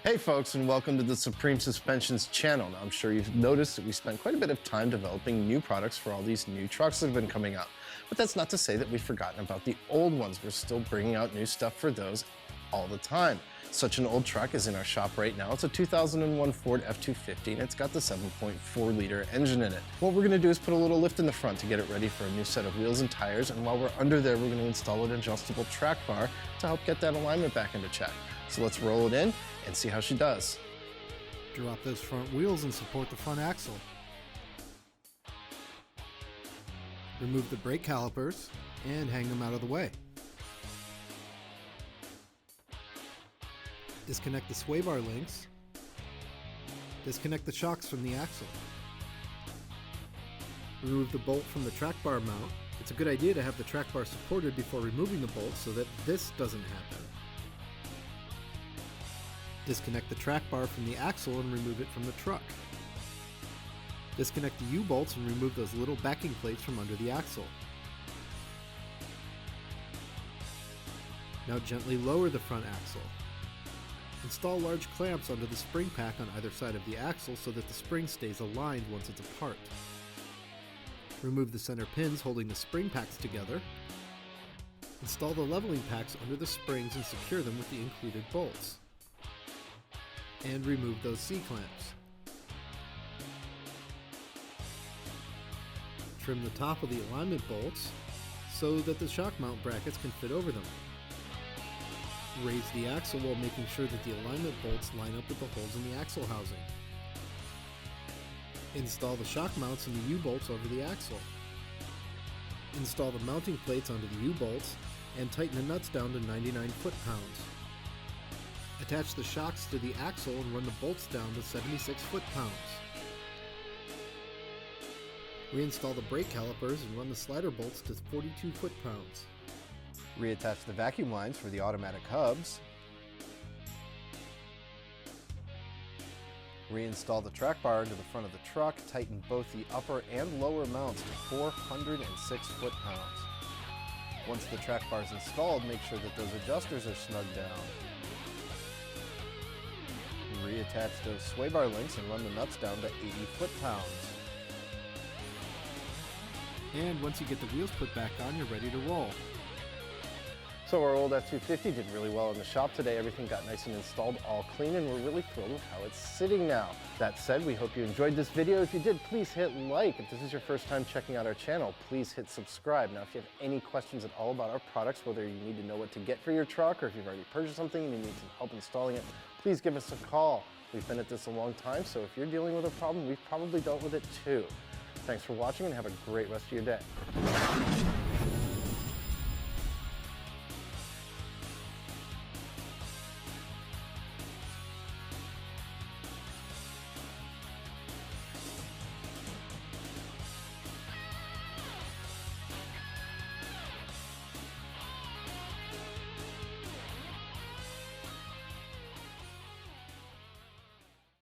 Hey folks, and welcome to the Supreme Suspensions channel. Now, I'm sure you've noticed that we spent quite a bit of time developing new products for all these new trucks that have been coming out. But that's not to say that we've forgotten about the old ones. We're still bringing out new stuff for those all the time. Such an old truck is in our shop right now. It's a 2001 Ford F250 and it's got the 7.4 liter engine in it. What we're gonna do is put a little lift in the front to get it ready for a new set of wheels and tires, and while we're under there, we're gonna install an adjustable track bar to help get that alignment back into check. So let's roll it in and see how she does. Drop those front wheels and support the front axle. Remove the brake calipers and hang them out of the way. Disconnect the sway bar links. Disconnect the shocks from the axle. Remove the bolt from the track bar mount. It's a good idea to have the track bar supported before removing the bolt so that this doesn't happen. Disconnect the track bar from the axle and remove it from the truck. Disconnect the U-bolts and remove those little backing plates from under the axle. Now gently lower the front axle. Install large clamps under the spring pack on either side of the axle so that the spring stays aligned once it's apart. Remove the center pins holding the spring packs together. Install the leveling packs under the springs and secure them with the included bolts. And remove those C-clamps. Trim the top of the alignment bolts so that the shock mount brackets can fit over them. Raise the axle while making sure that the alignment bolts line up with the holes in the axle housing. Install the shock mounts and the U-bolts over the axle. Install the mounting plates onto the U-bolts and tighten the nuts down to 99 foot-pounds. Attach the shocks to the axle and run the bolts down to 76 foot-pounds. Reinstall the brake calipers and run the slider bolts to 42 foot-pounds. Reattach the vacuum lines for the automatic hubs. Reinstall the track bar into the front of the truck. Tighten both the upper and lower mounts to 406 foot-pounds. Once the track bar is installed, make sure that those adjusters are snugged down. Reattach those sway bar links and run the nuts down to 80 foot-pounds. And once you get the wheels put back on, you're ready to roll. So our old F250 did really well in the shop today. Everything got nice and installed, all clean, and we're really thrilled with how it's sitting now. That said, we hope you enjoyed this video. If you did, please hit like. If this is your first time checking out our channel, please hit subscribe. Now, if you have any questions at all about our products, whether you need to know what to get for your truck or if you've already purchased something and you need some help installing it, please give us a call. We've been at this a long time, so if you're dealing with a problem, we've probably dealt with it too. Thanks for watching and have a great rest of your day.